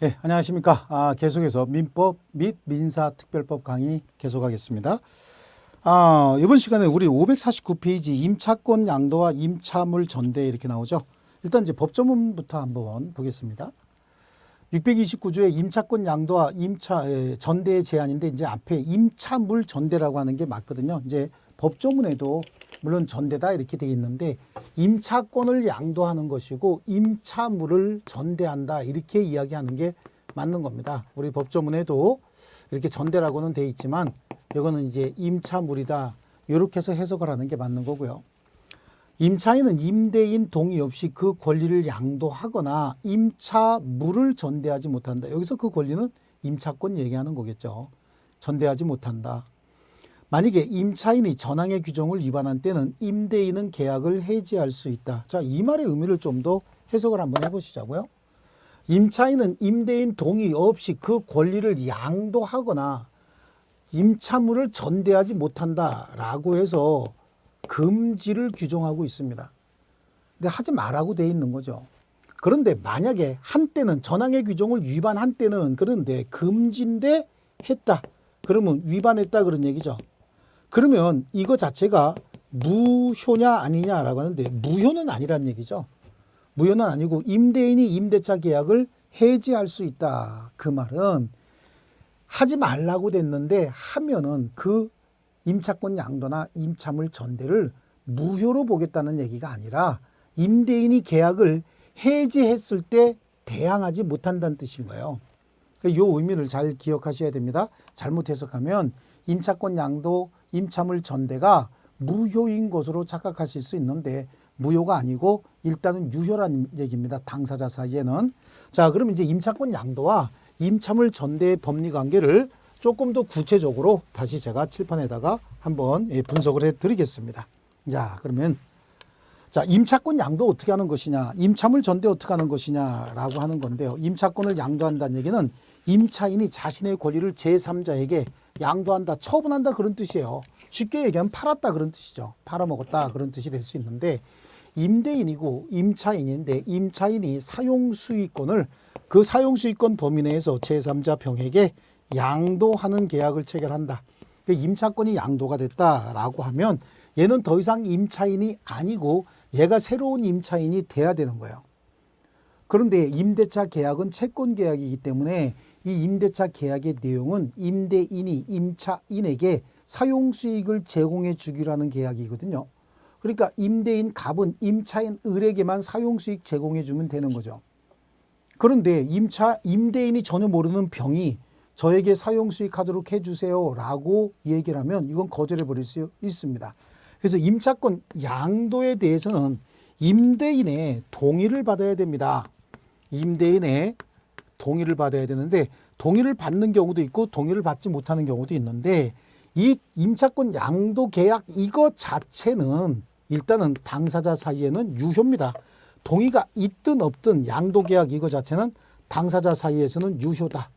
네, 안녕하십니까. 계속해서 민법 및 민사특별법 강의 계속하겠습니다. 이번 시간에 우리 549페이지 임차권 양도와 임차물 전대 이렇게 나오죠. 일단 이제 법조문부터 한번 보겠습니다. 629조의 임차권 양도와 전대의 제한인데 이제 앞에 임차물 전대라고 하는 게 맞거든요. 이제 법조문에도 물론 전대다 이렇게 되어 있는데 임차권을 양도하는 것이고 임차물을 전대한다 이렇게 이야기하는 게 맞는 겁니다. 우리 법조문에도 이렇게 전대라고는 되어 있지만 이거는 이제 임차물이다 이렇게 해서 해석을 하는 게 맞는 거고요. 임차인은 임대인 동의 없이 그 권리를 양도하거나 임차물을 전대하지 못한다. 여기서 그 권리는 임차권 얘기하는 거겠죠. 전대하지 못한다. 만약에 임차인이 전항의 규정을 위반한 때는 임대인은 계약을 해지할 수 있다. 자, 이 말의 의미를 좀 더 해석을 한번 해보시자고요. 임차인은 임대인 동의 없이 그 권리를 양도하거나 임차물을 전대하지 못한다라고 해서 금지를 규정하고 있습니다. 근데 하지 말라고 돼 있는 거죠. 그런데 만약에 한때는 전항의 규정을 위반한 때는 그런데 금지인데 했다. 그러면 위반했다 그런 얘기죠. 그러면 이거 자체가 무효냐 아니냐라고 하는데 무효는 아니란 얘기죠. 무효는 아니고 임대인이 임대차 계약을 해지할 수 있다. 그 말은 하지 말라고 됐는데 하면은 그 임차권 양도나 임차물 전대를 무효로 보겠다는 얘기가 아니라 임대인이 계약을 해지했을 때 대항하지 못한다는 뜻인 거예요. 이 의미를 잘 기억하셔야 됩니다. 잘못 해석하면 임차권 양도, 임차물 전대가 무효인 것으로 착각하실 수 있는데 무효가 아니고 일단은 유효란 얘기입니다. 당사자 사이에는. 자, 그럼 이제 임차권 양도와 임차물 전대의 법리 관계를 조금 더 구체적으로 다시 제가 칠판에다가 한번 분석을 해 드리겠습니다. 자, 그러면 자, 임차권 양도 어떻게 하는 것이냐, 임차물 전대 어떻게 하는 것이냐라고 하는 건데요. 임차권을 양도한다는 얘기는 임차인이 자신의 권리를 제3자에게 양도한다, 처분한다 그런 뜻이에요. 쉽게 얘기하면 팔았다 그런 뜻이죠. 팔아먹었다 그런 뜻이 될 수 있는데 임대인이고 임차인인데 임차인이 사용수익권을 그 사용수익권 범위 내에서 제3자 병에게 양도하는 계약을 체결한다. 임차권이 양도가 됐다라고 하면 얘는 더 이상 임차인이 아니고 얘가 새로운 임차인이 돼야 되는 거예요. 그런데 임대차 계약은 채권 계약이기 때문에 이 임대차 계약의 내용은 임대인이 임차인에게 사용수익을 제공해 주기로 하는 계약이거든요. 그러니까 임대인 갑은 임차인 을에게만 사용수익 제공해 주면 되는 거죠. 그런데 임대인이 전혀 모르는 병이 저에게 사용수익 하도록 해주세요 라고 얘기를 하면 이건 거절해 버릴 수 있습니다. 그래서 임차권 양도에 대해서는 임대인의 동의를 받아야 됩니다. 임대인의 동의를 받아야 되는데 동의를 받는 경우도 있고 동의를 받지 못하는 경우도 있는데 이 임차권 양도 계약 이거 자체는 일단은 당사자 사이에는 유효입니다. 동의가 있든 없든 양도 계약 이거 자체는 당사자 사이에서는 유효다.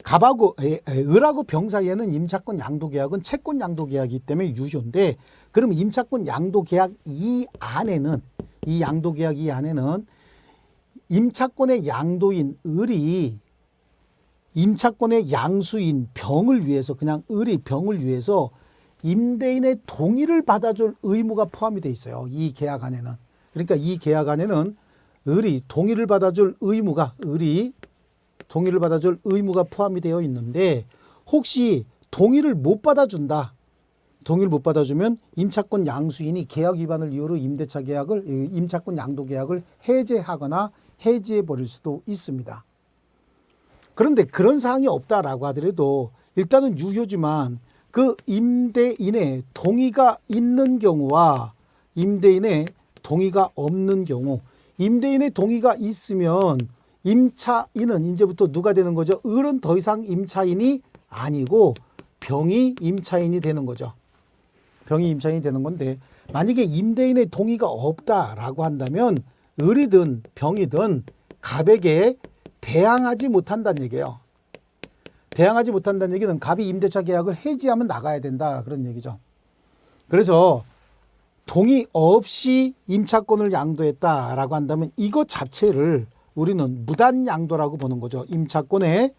갑하고 을하고 병 사이에는 임차권 양도 계약은 채권 양도 계약이기 때문에 유효인데 그러면 임차권 양도 계약 이 안에는 이 양도 계약 이 안에는 임차권의 양도인 을이 임차권의 양수인 병을 위해서 그냥 을이 병을 위해서 임대인의 동의를 받아줄 의무가 포함이 돼 있어요. 이 계약 안에는. 그러니까 이 계약 안에는 을이 동의를 받아줄 의무가 포함이 되어 있는데 혹시 동의를 못 받아준다. 동의를 못 받아주면 임차권 양수인이 계약 위반을 이유로 임차권 양도 계약을 해제하거나 해지해 버릴 수도 있습니다. 그런데 그런 사항이 없다라고 하더라도 일단은 유효지만 그 임대인의 동의가 있는 경우와 임대인의 동의가 없는 경우, 임대인의 동의가 있으면 임차인은 이제부터 누가 되는 거죠? 을은 더 이상 임차인이 아니고 병이 임차인이 되는 거죠. 병이 임차인이 되는 건데 만약에 임대인의 동의가 없다라고 한다면 을이든 병이든 갑에게 대항하지 못한다는 얘기예요. 대항하지 못한다는 얘기는 갑이 임대차 계약을 해지하면 나가야 된다 그런 얘기죠. 그래서 동의 없이 임차권을 양도했다라고 한다면 이것 자체를 우리는 무단양도라고 보는 거죠. 임차권의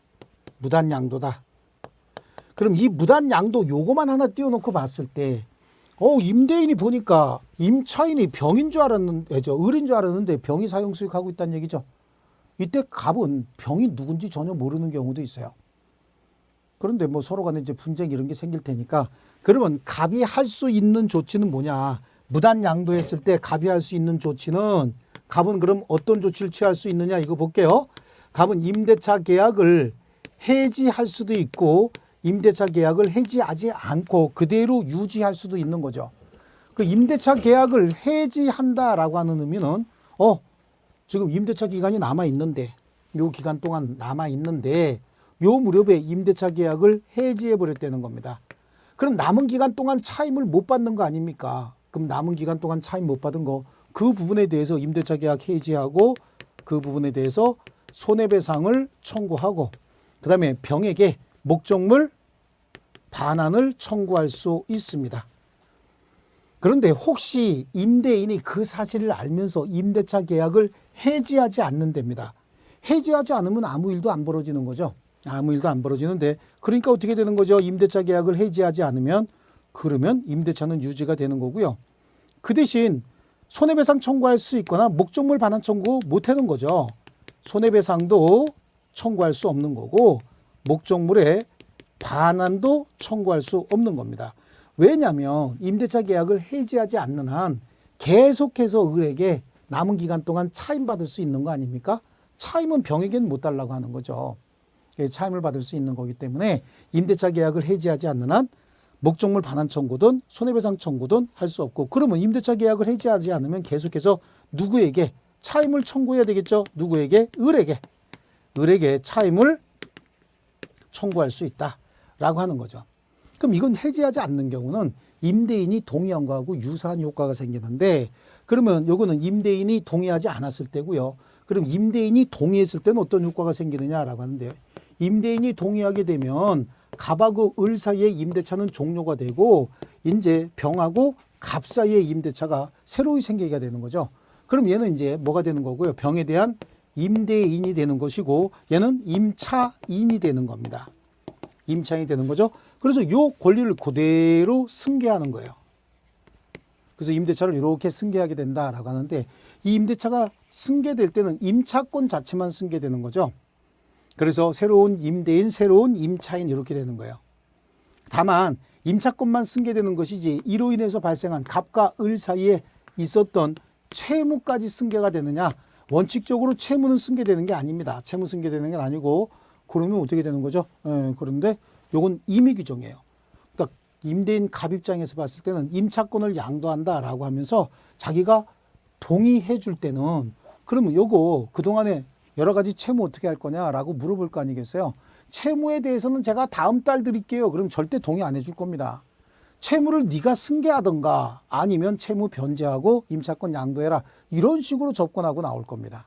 무단양도다. 그럼 이 무단양도 요거만 하나 띄워놓고 봤을 때 임대인이 보니까 임차인이 병인 줄 알았는데, 을인 줄 알았는데 병이 사용수익하고 있다는 얘기죠. 이때 갑은 병이 누군지 전혀 모르는 경우도 있어요. 그런데 뭐 서로 간에 이제 분쟁 이런 게 생길 테니까, 그러면 갑이 할 수 있는 조치는 뭐냐? 무단양도했을 때 갑이 할 수 있는 조치는, 갑은 그럼 어떤 조치를 취할 수 있느냐? 이거 볼게요. 갑은 임대차 계약을 해지할 수도 있고 임대차 계약을 해지하지 않고 그대로 유지할 수도 있는 거죠. 그 임대차 계약을 해지한다라고 하는 의미는 지금 임대차 기간이 남아 있는데, 요 기간 동안 남아 있는데 요 무렵에 임대차 계약을 해지해 버렸다는 겁니다. 그럼 남은 기간 동안 차임을 못 받는 거 아닙니까? 그럼 남은 기간 동안 차임 못 받은 거, 그 부분에 대해서 임대차 계약 해지하고 그 부분에 대해서 손해배상을 청구하고, 그 다음에 병에게 목적물 반환을 청구할 수 있습니다. 그런데 혹시 임대인이 그 사실을 알면서 임대차 계약을 해지하지 않는답니다. 해지하지 않으면 아무 일도 안 벌어지는 거죠. 아무 일도 안 벌어지는데, 그러니까 어떻게 되는 거죠? 임대차 계약을 해지하지 않으면, 그러면 임대차는 유지가 되는 거고요. 그 대신 손해배상 청구할 수 있거나 목적물 반환 청구 못 하는 거죠. 손해배상도 청구할 수 없는 거고 목적물의 반환도 청구할 수 없는 겁니다. 왜냐하면 임대차 계약을 해지하지 않는 한 계속해서 을에게 남은 기간 동안 차임받을 수 있는 거 아닙니까? 차임은 병에게는 못 달라고 하는 거죠. 차임을 받을 수 있는 거기 때문에 임대차 계약을 해지하지 않는 한 목적물 반환 청구든 손해배상 청구든 할 수 없고, 그러면 임대차 계약을 해지하지 않으면 계속해서 누구에게 차임을 청구해야 되겠죠? 누구에게? 을에게 차임을 청구할 수 있다라고 하는 거죠. 그럼 이건 해지하지 않는 경우는 임대인이 동의한 거하고 유사한 효과가 생기는데, 그러면 요거는 임대인이 동의하지 않았을 때고요. 그럼 임대인이 동의했을 때는 어떤 효과가 생기느냐라고 하는데요. 임대인이 동의하게 되면 갑하고 을 사이의 임대차는 종료가 되고 이제 병하고 갑 사이의 임대차가 새로이 생기게 되는 거죠. 그럼 얘는 이제 뭐가 되는 거고요. 병에 대한 임대인이 되는 것이고 얘는 임차인이 되는 겁니다. 임차인이 되는 거죠. 그래서 이 권리를 그대로 승계하는 거예요. 그래서 임대차를 이렇게 승계하게 된다라고 하는데, 이 임대차가 승계될 때는 임차권 자체만 승계되는 거죠. 그래서 새로운 임대인, 새로운 임차인 이렇게 되는 거예요. 다만 임차권만 승계되는 것이지 이로 인해서 발생한 갑과 을 사이에 있었던 채무까지 승계가 되느냐? 원칙적으로 채무는 승계되는 게 아닙니다. 채무 승계되는 게 아니고, 그러면 어떻게 되는 거죠? 그런데 요건 임의 규정이에요. 그러니까 임대인 갑 입장에서 봤을 때는 임차권을 양도한다라고 하면서 자기가 동의해 줄 때는, 그러면 요거 그동안에 여러 가지 채무 어떻게 할 거냐라고 물어볼 거 아니겠어요? 채무에 대해서는 제가 다음 달 드릴게요. 그럼 절대 동의 안 해줄 겁니다. 채무를 네가 승계하던가 아니면 채무 변제하고 임차권 양도해라, 이런 식으로 접근하고 나올 겁니다.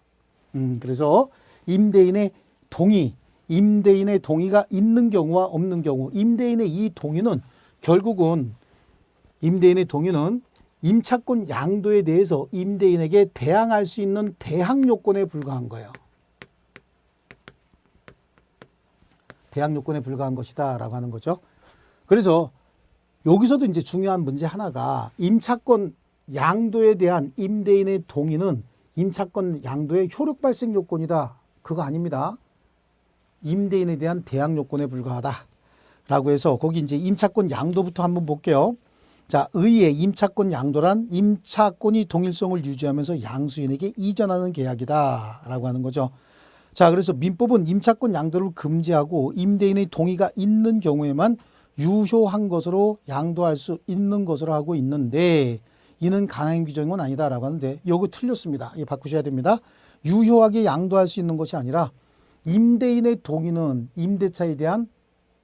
그래서 임대인의 동의가 있는 경우와 없는 경우, 임대인의 이 동의는 결국은 임차권 양도에 대해서 임대인에게 대항할 수 있는 대항 요건에 불과한 거예요. 대항 요건에 불과한 것이다 라고 하는 거죠. 그래서 여기서도 이제 중요한 문제 하나가, 임차권 양도에 대한 임대인의 동의는 임차권 양도의 효력 발생 요건이다. 그거 아닙니다. 임대인에 대한 대항 요건에 불과하다 라고 해서, 거기 이제 임차권 양도부터 한번 볼게요. 자, 의의 임차권 양도란 임차권이 동일성을 유지하면서 양수인에게 이전하는 계약이다 라고 하는 거죠. 자, 그래서 민법은 임차권 양도를 금지하고 임대인의 동의가 있는 경우에만 유효한 것으로 양도할 수 있는 것으로 하고 있는데, 이는 강행 규정은 아니다라고 하는데 이거 틀렸습니다. 이거 바꾸셔야 됩니다. 유효하게 양도할 수 있는 것이 아니라 임대인의 동의는 임대차에 대한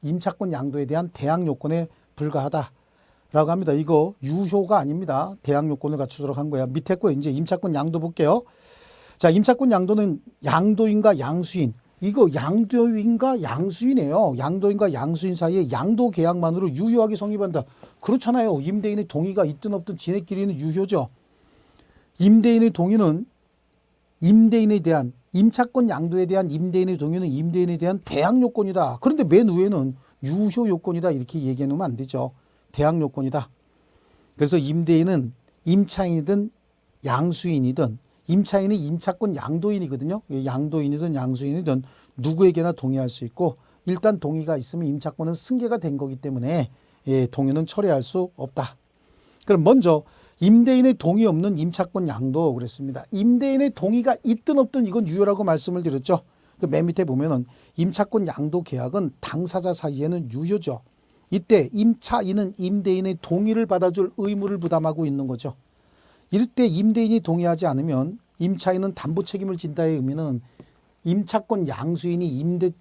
임차권 양도에 대한 대항 요건에 불과하다라고 합니다. 이거 유효가 아닙니다. 대항 요건을 갖추도록 한 거야. 밑에 거 이제 임차권 양도 볼게요. 자, 임차권 양도는 양도인과 양수인, 이거 양도인과 양수인이에요. 양도인과 양수인 사이에 양도 계약만으로 유효하게 성립한다. 그렇잖아요. 임대인의 동의가 있든 없든 지네끼리는 유효죠. 임대인의 동의는 임대인에 대한 임차권 양도에 대한 임대인의 동의는 임대인에 대한 대항 요건이다. 그런데 맨 위에는 유효 요건이다 이렇게 얘기해 놓으면 안 되죠. 대항 요건이다. 그래서 임대인은 임차인이든 양수인이든 임차인이 임차권 양도인이거든요. 양도인이든 양수인이든 누구에게나 동의할 수 있고 일단 동의가 있으면 임차권은 승계가 된 거기 때문에 동의는 철회할 수 없다. 그럼 먼저 임대인의 동의 없는 임차권 양도 그랬습니다. 임대인의 동의가 있든 없든 이건 유효라고 말씀을 드렸죠. 맨 밑에 보면은 임차권 양도 계약은 당사자 사이에는 유효죠. 이때 임차인은 임대인의 동의를 받아줄 의무를 부담하고 있는 거죠. 이럴 때 임대인이 동의하지 않으면 임차인은 담보 책임을 진다의 의미는 임차권 양수인이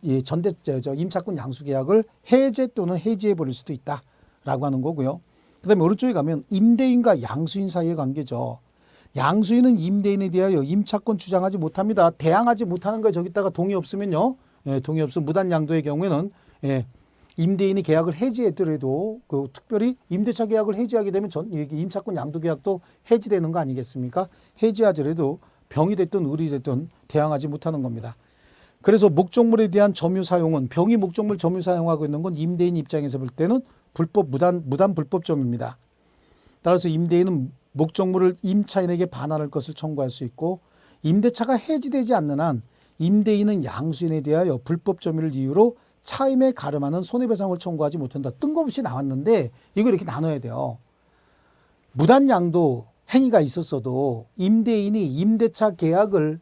임차권 양수 계약을 해제 또는 해지해 버릴 수도 있다라고 하는 거고요. 그다음에 오른쪽에 가면 임대인과 양수인 사이의 관계죠. 양수인은 임대인에 대하여 임차권 주장하지 못합니다. 대항하지 못하는 거에 저기다가 동의 없으면요. 동의 없으면 무단 양도의 경우에는 임대인이 계약을 해지했더라도 그 특별히 임대차 계약을 해지하게 되면 임차권 양도 계약도 해지되는 거 아니겠습니까? 해지하더라도 병이 됐든 을이 됐든 대항하지 못하는 겁니다. 그래서 목적물에 대한 점유 사용은 병이 목적물 점유 사용하고 있는 건 임대인 입장에서 볼 때는 무단 불법점입니다. 따라서 임대인은 목적물을 임차인에게 반환할 것을 청구할 수 있고 임대차가 해지되지 않는 한 임대인은 양수인에 대하여 불법 점유를 이유로 차임에 가름하는 손해배상을 청구하지 못한다. 뜬금없이 나왔는데 이걸 이렇게 나눠야 돼요. 무단 양도 행위가 있었어도 임대인이 임대차 계약을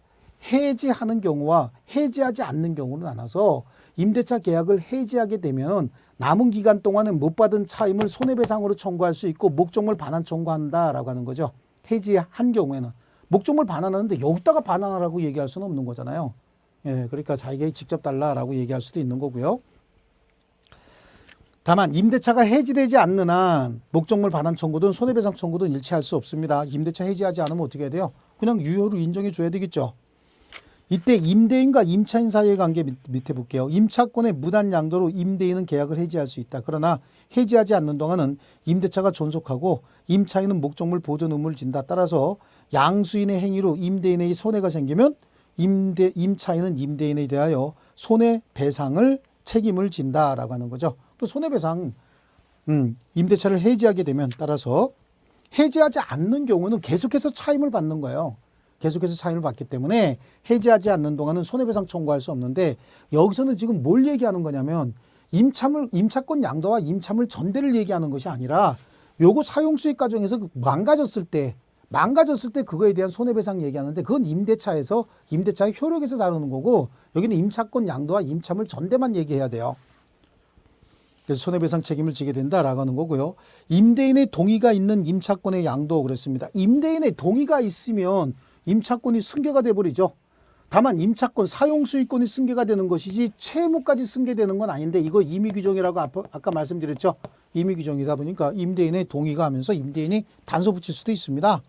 해지하는 경우와 해지하지 않는 경우는 나눠서 임대차 계약을 해지하게 되면 남은 기간 동안에 못 받은 차임을 손해배상으로 청구할 수 있고 목적물 반환 청구한다라고 하는 거죠. 해지한 경우에는 목적물 반환하는데 여기다가 반환하라고 얘기할 수는 없는 거잖아요. 그러니까 자기가 직접 달라라고 얘기할 수도 있는 거고요. 다만 임대차가 해지되지 않는 한 목적물 반환 청구든 손해배상 청구든 일치할 수 없습니다. 임대차 해지하지 않으면 어떻게 해야 돼요? 그냥 유효로 인정해 줘야 되겠죠. 이때 임대인과 임차인 사이의 관계 밑에 볼게요. 임차권의 무단 양도로 임대인은 계약을 해지할 수 있다. 그러나 해지하지 않는 동안은 임대차가 존속하고 임차인은 목적물 보존 의무를 진다. 따라서 양수인의 행위로 임대인에게 손해가 생기면 임차인은 임대인에 대하여 손해배상을 책임을 진다라고 하는 거죠. 또 손해배상 임대차를 해지하게 되면 따라서 해지하지 않는 경우는 계속해서 차임을 받는 거예요. 계속해서 차임을 받기 때문에 해지하지 않는 동안은 손해배상 청구할 수 없는데 여기서는 지금 뭘 얘기하는 거냐면 임차권 양도와 임차물 전대를 얘기하는 것이 아니라 요거 사용수익 과정에서 망가졌을 때 그거에 대한 손해배상 얘기하는데 그건 임대차의 효력에서 다루는 거고 여기는 임차권 양도와 임차물 전대만 얘기해야 돼요. 그래서 손해배상 책임을 지게 된다라고 하는 거고요. 임대인의 동의가 있는 임차권의 양도 그랬습니다. 임대인의 동의가 있으면 임차권이 승계가 돼버리죠. 다만 임차권 사용수익권이 승계가 되는 것이지 채무까지 승계되는 건 아닌데 이거 임의규정이라고 아까 말씀드렸죠. 임의규정이다 보니까 임대인의 동의가 하면서 임대인이 단서 붙일 수도 있습니다.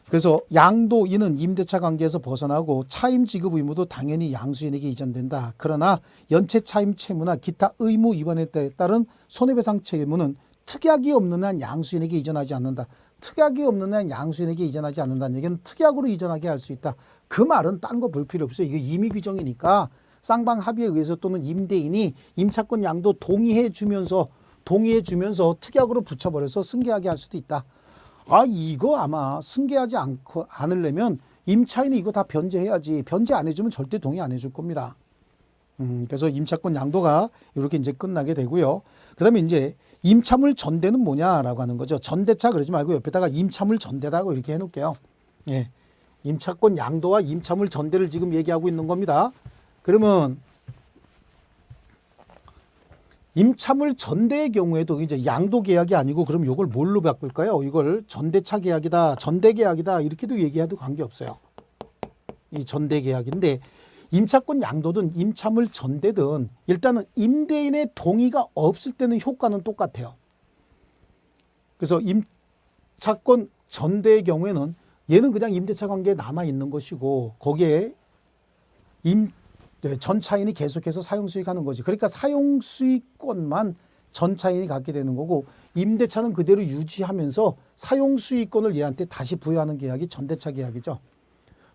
그래서 양도인은 임대차 관계에서 벗어나고 차임 지급 의무도 당연히 양수인에게 이전된다. 그러나 연체 차임 채무나 기타 의무 위반에 따른 손해배상 채무는 특약이 없는 한 양수인에게 이전하지 않는다. 특약이 없는 한 양수인에게 이전하지 않는다는 얘기는 특약으로 이전하게 할 수 있다. 그 말은 딴 거 볼 필요 없어요. 이게 임의 규정이니까 쌍방 합의에 의해서 또는 임대인이 임차권 양도 동의해 주면서 특약으로 붙여버려서 승계하게 할 수도 있다. 이거 아마 승계하지 않으려면 임차인이 이거 다 변제해야지. 변제 안 해주면 절대 동의 안 해줄 겁니다. 그래서 임차권 양도가 이렇게 이제 끝나게 되고요. 그 다음에 이제 임차물 전대는 뭐냐라고 하는 거죠. 전대차 그러지 말고 옆에다가 임차물 전대다고 이렇게 해놓을게요. 임차권 양도와 임차물 전대를 지금 얘기하고 있는 겁니다. 그러면 임차물 전대의 경우에도 이제 양도 계약이 아니고 그럼 이걸 뭘로 바꿀까요? 이걸 전대차 계약이다, 전대 계약이다 이렇게도 얘기해도 관계없어요. 이 전대 계약인데 임차권 양도든 임차물 전대든 일단은 임대인의 동의가 없을 때는 효과는 똑같아요. 그래서 임차권 전대의 경우에는 얘는 그냥 임대차 관계에 남아 있는 것이고 거기에 전 차인이 계속해서 사용수익하는 거지. 그러니까 사용수익권만 전 차인이 갖게 되는 거고 임대차는 그대로 유지하면서 사용수익권을 얘한테 다시 부여하는 계약이 전대차 계약이죠.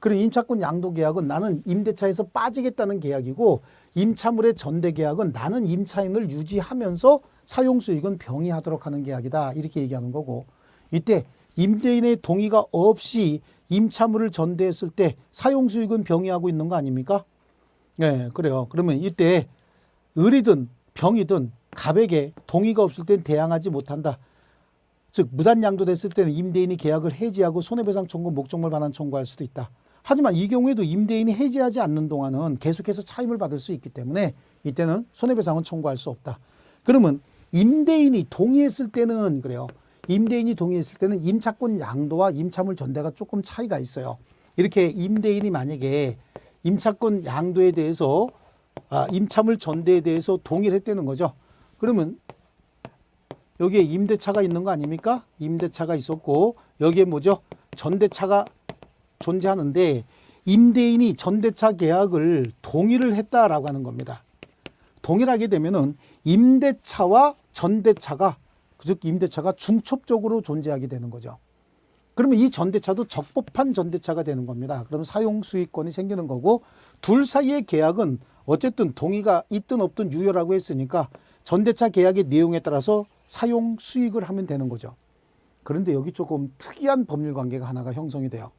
그런 임차권 양도 계약은 나는 임대차에서 빠지겠다는 계약이고 임차물의 전대 계약은 나는 임차인을 유지하면서 사용 수익은 병의하도록 하는 계약이다. 이렇게 얘기하는 거고 이때 임대인의 동의가 없이 임차물을 전대했을 때 사용 수익은 병의하고 있는 거 아닙니까? 네, 그래요. 그러면 이때 을이든 병이든 갑에게 동의가 없을 땐 대항하지 못한다. 즉 무단 양도됐을 때는 임대인이 계약을 해지하고 손해배상 청구, 목적물 반환 청구할 수도 있다. 하지만 이 경우에도 임대인이 해지하지 않는 동안은 계속해서 차임을 받을 수 있기 때문에 이때는 손해배상은 청구할 수 없다. 그러면 임대인이 동의했을 때는 그래요. 임대인이 동의했을 때는 임차권 양도와 임차물 전대가 조금 차이가 있어요. 이렇게 임대인이 만약에 임차권 양도에 대해서 임차물 전대에 대해서 동의를 했다는 거죠. 그러면 여기에 임대차가 있는 거 아닙니까? 임대차가 있었고 여기에 뭐죠? 전대차가 존재하는데 임대인이 전대차 계약을 동의를 했다라고 하는 겁니다. 동의를 하게 되면은 임대차와 전대차가 즉 임대차가 중첩적으로 존재하게 되는 거죠. 그러면 이 전대차도 적법한 전대차가 되는 겁니다. 그러면 사용 수익권이 생기는 거고 둘 사이의 계약은 어쨌든 동의가 있든 없든 유효라고 했으니까 전대차 계약의 내용에 따라서 사용 수익을 하면 되는 거죠. 그런데 여기 조금 특이한 법률 관계가 하나가 형성이 돼요.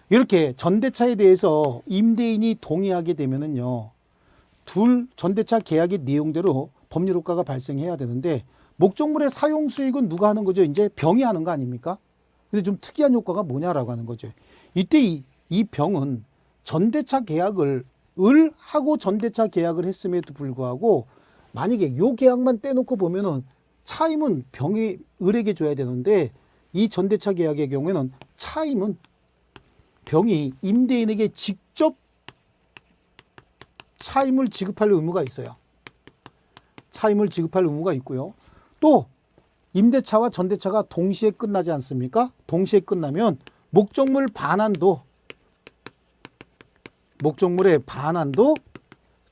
이렇게 전대차에 대해서 임대인이 동의하게 되면은요, 둘 전대차 계약의 내용대로 법률 효과가 발생해야 되는데 목적물의 사용 수익은 누가 하는 거죠? 이제 병이 하는 거 아닙니까? 근데 좀 특이한 효과가 뭐냐라고 하는 거죠. 이때 이 병은 전대차 계약을 을하고 전대차 계약을 했음에도 불구하고 만약에 요 계약만 떼놓고 보면은 차임은 병이 을에게 줘야 되는데 이 전대차 계약의 경우에는 차임은 병이 임대인에게 직접 차임을 지급할 의무가 있어요. 차임을 지급할 의무가 있고요. 또 임대차와 전대차가 동시에 끝나지 않습니까? 동시에 끝나면 목적물의 반환도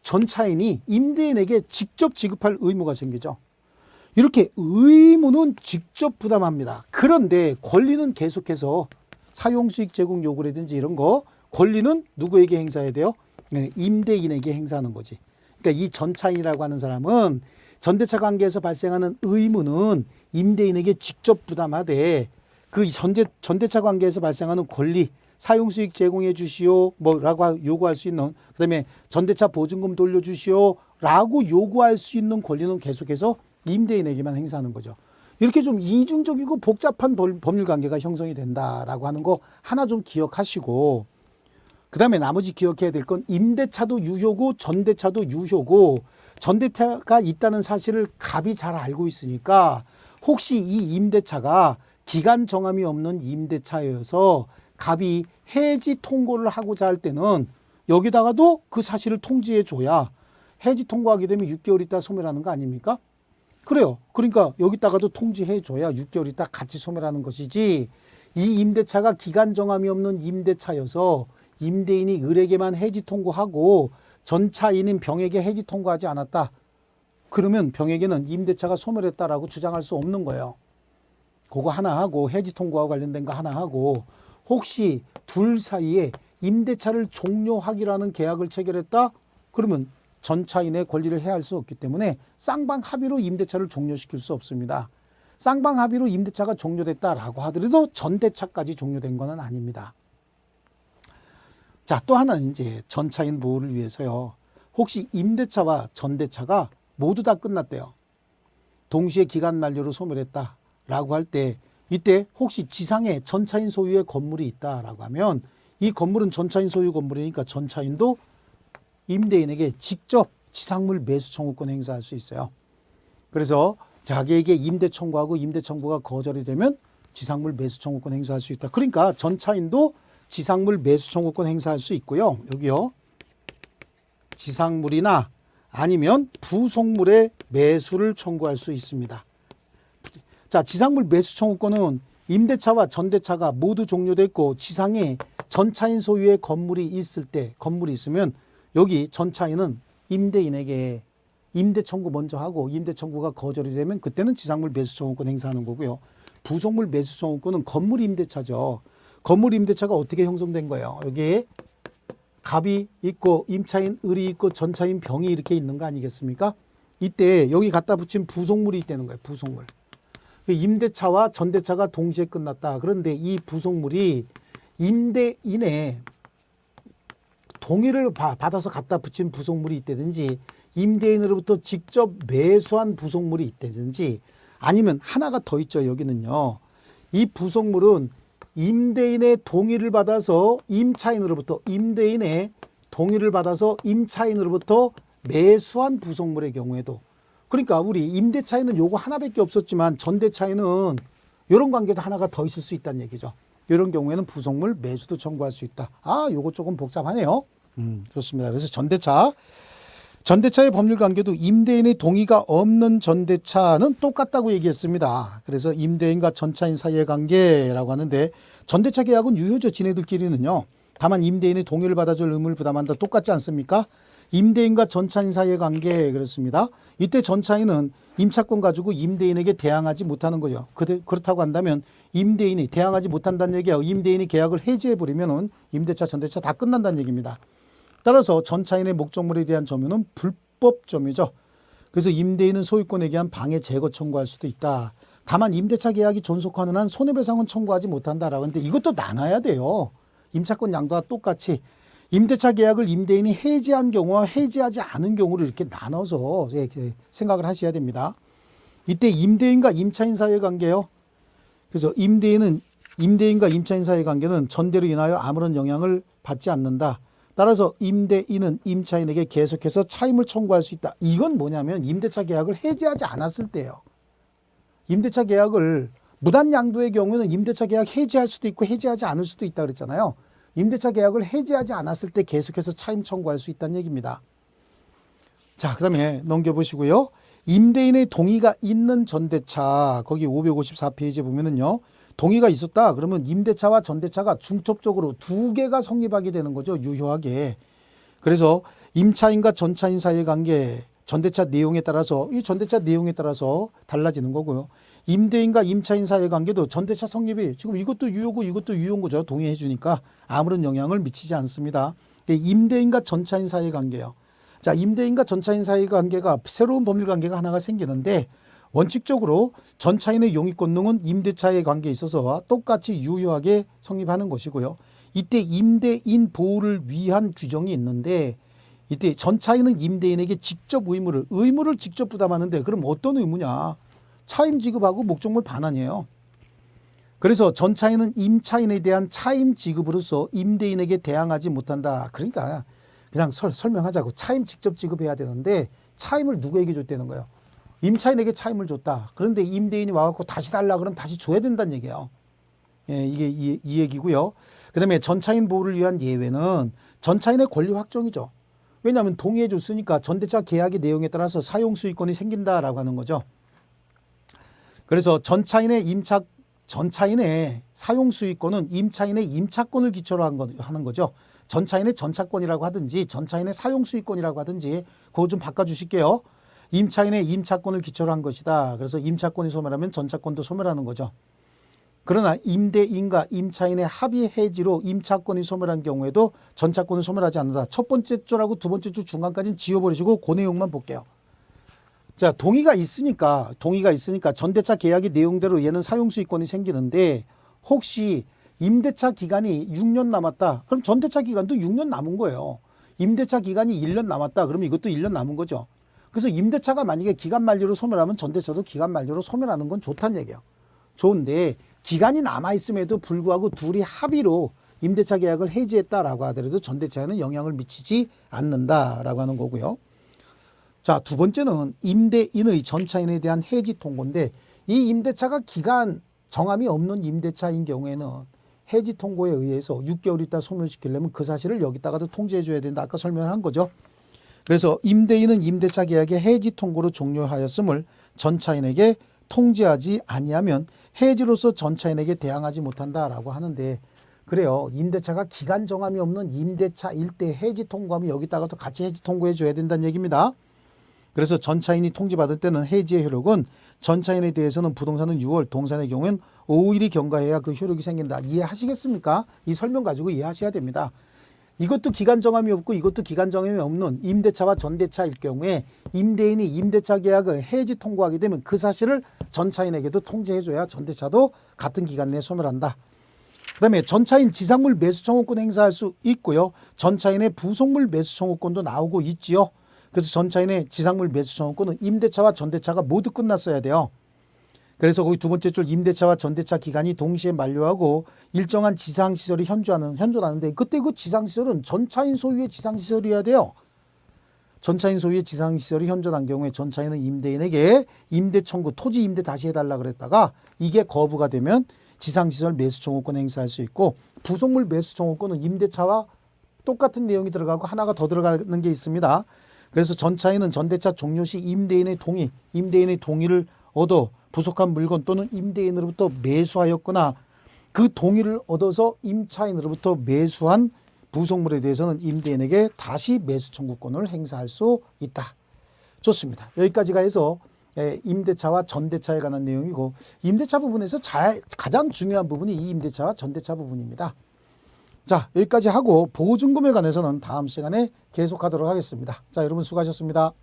전 차인이 임대인에게 직접 지급할 의무가 생기죠. 이렇게 의무는 직접 부담합니다. 그런데 권리는 계속해서 사용수익 제공 요구라든지 이런 거 권리는 누구에게 행사해야 돼요? 임대인에게 행사하는 거지. 그러니까 이 전차인이라고 하는 사람은 전대차 관계에서 발생하는 의무는 임대인에게 직접 부담하되 그 전대차 관계에서 발생하는 권리, 사용수익 제공해 주시오 뭐라고 요구할 수 있는, 그다음에 전대차 보증금 돌려주시오 라고 요구할 수 있는 권리는 계속해서 임대인에게만 행사하는 거죠. 이렇게 좀 이중적이고 복잡한 법률 관계가 형성이 된다라고 하는 거 하나 좀 기억하시고, 그 다음에 나머지 기억해야 될 건 임대차도 유효고 전대차도 유효고 전대차가 있다는 사실을 갑이 잘 알고 있으니까 혹시 이 임대차가 기간 정함이 없는 임대차여서 갑이 해지 통고를 하고자 할 때는 여기다가도 그 사실을 통지해 줘야 해지 통고하게 되면 6개월 있다 소멸하는 거 아닙니까? 그래요. 그러니까 여기다가도 통지해 줘야 6개월 있다 같이 소멸하는 것이지, 이 임대차가 기간 정함이 없는 임대차여서 임대인이 을에게만 해지 통고하고 전차인인 병에게 해지 통고하지 않았다. 그러면 병에게는 임대차가 소멸했다라고 주장할 수 없는 거예요. 그거 하나 하고 해지 통고와 관련된 거 하나 하고, 혹시 둘 사이에 임대차를 종료하기로 하는 계약을 체결했다? 그러면 전차인의 권리를 해할 수 없기 때문에 쌍방 합의로 임대차를 종료시킬 수 없습니다. 쌍방 합의로 임대차가 종료됐다라고 하더라도 전대차까지 종료된 건 아닙니다. 자, 또 하나는 이제 전차인 보호를 위해서요. 혹시 임대차와 전대차가 모두 다 끝났대요. 동시에 기간 만료로 소멸했다라고 할 때, 이때 혹시 지상에 전차인 소유의 건물이 있다라고 하면 이 건물은 전차인 소유 건물이니까 전차인도 임대인에게 직접 지상물 매수 청구권 행사할 수 있어요. 그래서 자기에게 임대 청구하고 임대 청구가 거절이 되면 지상물 매수 청구권 행사할 수 있다. 그러니까 전차인도 지상물 매수 청구권 행사할 수 있고요. 여기요. 지상물이나 아니면 부속물의 매수를 청구할 수 있습니다. 자, 지상물 매수 청구권은 임대차와 전대차가 모두 종료됐고 지상에 전차인 소유의 건물이 있을 때, 건물이 있으면 여기 전차인은 임대인에게 임대 청구 먼저 하고 임대 청구가 거절이 되면 그때는 지상물 매수 청구권 행사하는 거고요. 부속물 매수 청구권은 건물 임대차죠. 건물 임대차가 어떻게 형성된 거예요? 여기에 갑이 있고 임차인 을이 있고 전차인 병이 이렇게 있는 거 아니겠습니까? 이때 여기 갖다 붙인 부속물이 있다는 거예요. 부속물. 임대차와 전대차가 동시에 끝났다. 그런데 이 부속물이 임대인의 동의를 받아서 갖다 붙인 부속물이 있다든지 임대인으로부터 직접 매수한 부속물이 있다든지 아니면 하나가 더 있죠. 여기는요. 이 부속물은 임대인의 동의를 받아서 임차인으로부터 임대인의 동의를 받아서 임차인으로부터 매수한 부속물의 경우에도 그러니까 우리 임대차에는 요거 하나밖에 없었지만 전대차에는 이런 관계도 하나가 더 있을 수 있다는 얘기죠. 이런 경우에는 부속물 매수도 청구할 수 있다. 아, 요거 조금 복잡하네요. 좋습니다. 그래서 전대차의 법률 관계도 임대인의 동의가 없는 전대차는 똑같다고 얘기했습니다. 그래서 임대인과 전차인 사이의 관계라고 하는데 전대차 계약은 유효죠. 지네들끼리는요. 다만 임대인의 동의를 받아줄 의무를 부담한다. 똑같지 않습니까? 임대인과 전차인 사이의 관계 그렇습니다. 이때 전차인은 임차권 가지고 임대인에게 대항하지 못하는 거죠. 그렇다고 한다면 임대인이 대항하지 못한다는 얘기야. 임대인이 계약을 해지해버리면 임대차, 전대차 다 끝난다는 얘기입니다. 따라서 전차인의 목적물에 대한 점유는 불법 점유죠. 그래서 임대인은 소유권에 대한 방해 제거 청구할 수도 있다. 다만 임대차 계약이 존속하는 한 손해배상은 청구하지 못한다라고 하는데 이것도 나눠야 돼요. 임차권 양도와 똑같이 임대차 계약을 임대인이 해지한 경우와 해지하지 않은 경우를 이렇게 나눠서 생각을 하셔야 됩니다. 이때 임대인과 임차인 사이의 관계요. 그래서 임대인과 임차인 사이의 관계는 전대로 인하여 아무런 영향을 받지 않는다. 따라서 임대인은 임차인에게 계속해서 차임을 청구할 수 있다. 이건 뭐냐면 임대차 계약을 해지하지 않았을 때예요. 임대차 계약을 무단 양도의 경우에는 임대차 계약 해지할 수도 있고 해지하지 않을 수도 있다 그랬잖아요. 임대차 계약을 해지하지 않았을 때 계속해서 차임 청구할 수 있다는 얘기입니다. 자, 그다음에 넘겨보시고요. 임대인의 동의가 있는 전대차 거기 554페이지에 보면은요. 동의가 있었다. 그러면 임대차와 전대차가 중첩적으로 두 개가 성립하게 되는 거죠. 유효하게. 그래서 임차인과 전차인 사이의 관계 전대차 내용에 따라서 이 전대차 내용에 따라서 달라지는 거고요. 임대인과 임차인 사이의 관계도 전대차 성립이 지금 이것도 유효고 이것도 유효한 거죠. 동의해 주니까 아무런 영향을 미치지 않습니다. 임대인과 전차인 사이의 관계요. 자, 임대인과 전차인 사이의 관계가 새로운 법률 관계가 하나가 생기는데 원칙적으로 전차인의 용익권능은 임대차의 관계에 있어서 똑같이 유효하게 성립하는 것이고요. 이때 임대인 보호를 위한 규정이 있는데 이때 전차인은 임대인에게 직접 의무를 직접 부담하는데 그럼 어떤 의무냐? 차임 지급하고 목적물 반환이에요. 그래서 전차인은 임차인에 대한 차임 지급으로서 임대인에게 대항하지 못한다. 그러니까 그냥 설명하자고 차임 직접 지급해야 되는데 차임을 누구에게 줬다는 거예요? 임차인에게 차임을 줬다. 그런데 임대인이 와갖고 다시 달라 그러면 다시 줘야 된다는 얘기예요. 예, 이게 이 얘기고요. 그다음에 전차인 보호를 위한 예외는 전차인의 권리 확정이죠. 왜냐하면 동의해 줬으니까 전대차 계약의 내용에 따라서 사용 수익권이 생긴다라고 하는 거죠. 그래서 전차인의 사용 수익권은 임차인의 임차권을 기초로 하는 거죠. 전차인의 전차권이라고 하든지 전차인의 사용 수익권이라고 하든지 그거 좀 바꿔주실게요. 임차인의 임차권을 기초로 한 것이다. 그래서 임차권이 소멸하면 전차권도 소멸하는 거죠. 그러나 임대인과 임차인의 합의 해지로 임차권이 소멸한 경우에도 전차권은 소멸하지 않는다. 첫 번째 줄하고 두 번째 줄 중간까지는 지워버리시고 그 내용만 볼게요. 자, 동의가 있으니까 전대차 계약의 내용대로 얘는 사용수익권이 생기는데 혹시 임대차 기간이 6년 남았다. 그럼 전대차 기간도 6년 남은 거예요. 임대차 기간이 1년 남았다. 그러면 이것도 1년 남은 거죠. 그래서 임대차가 만약에 기간 만료로 소멸하면 전대차도 기간 만료로 소멸하는 건 좋다는 얘기예요. 좋은데 기간이 남아있음에도 불구하고 둘이 합의로 임대차 계약을 해지했다라고 하더라도 전대차에는 영향을 미치지 않는다라고 하는 거고요. 자, 두 번째는 임대인의 전차인에 대한 해지 통고인데 이 임대차가 기간 정함이 없는 임대차인 경우에는 해지 통고에 의해서 6개월 있다 소멸시키려면 그 사실을 여기다가도 통지해 줘야 된다. 아까 설명한 거죠. 그래서 임대인은 임대차 계약의 해지 통고로 종료하였음을 전차인에게 통지하지 아니하면 해지로서 전차인에게 대항하지 못한다라고 하는데 그래요. 임대차가 기간 정함이 없는 임대차일 때 해지 통고하면 여기다가도 같이 해지 통고해 줘야 된다는 얘기입니다. 그래서 전차인이 통지받을 때는 해지의 효력은 전차인에 대해서는 부동산은 6월, 동산의 경우에는 5일이 경과해야 그 효력이 생긴다. 이해하시겠습니까? 이 설명 가지고 이해하셔야 됩니다. 이것도 기간 정함이 없고 이것도 기간 정함이 없는 임대차와 전대차일 경우에 임대인이 임대차 계약을 해지 통고하게 되면 그 사실을 전차인에게도 통지해줘야 전대차도 같은 기간 내에 소멸한다. 그다음에 전차인 지상물 매수 청구권 행사할 수 있고요. 전차인의 부속물 매수 청구권도 나오고 있지요. 그래서 전차인의 지상물 매수 청구권은 임대차와 전대차가 모두 끝났어야 돼요. 그래서 거기 두 번째 줄 임대차와 전대차 기간이 동시에 만료하고 일정한 지상시설이 현존하는데 그때 그 지상시설은 전차인 소유의 지상시설이어야 돼요. 전차인 소유의 지상시설이 현존한 경우에 전차인은 임대인에게 임대 청구, 토지 임대 다시 해달라 그랬다가 이게 거부가 되면 지상시설 매수 청구권 행사할 수 있고 부속물 매수 청구권은 임대차와 똑같은 내용이 들어가고 하나가 더 들어가는 게 있습니다. 그래서 전차인은 전대차 종료 시 임대인의 동의를 얻어 부속한 물건 또는 임대인으로부터 매수하였거나 그 동의를 얻어서 임차인으로부터 매수한 부속물에 대해서는 임대인에게 다시 매수 청구권을 행사할 수 있다. 좋습니다. 여기까지가 해서 임대차와 전대차에 관한 내용이고 임대차 부분에서 가장 중요한 부분이 이 임대차와 전대차 부분입니다. 자, 여기까지 하고 보증금에 관해서는 다음 시간에 계속하도록 하겠습니다. 자, 여러분 수고하셨습니다.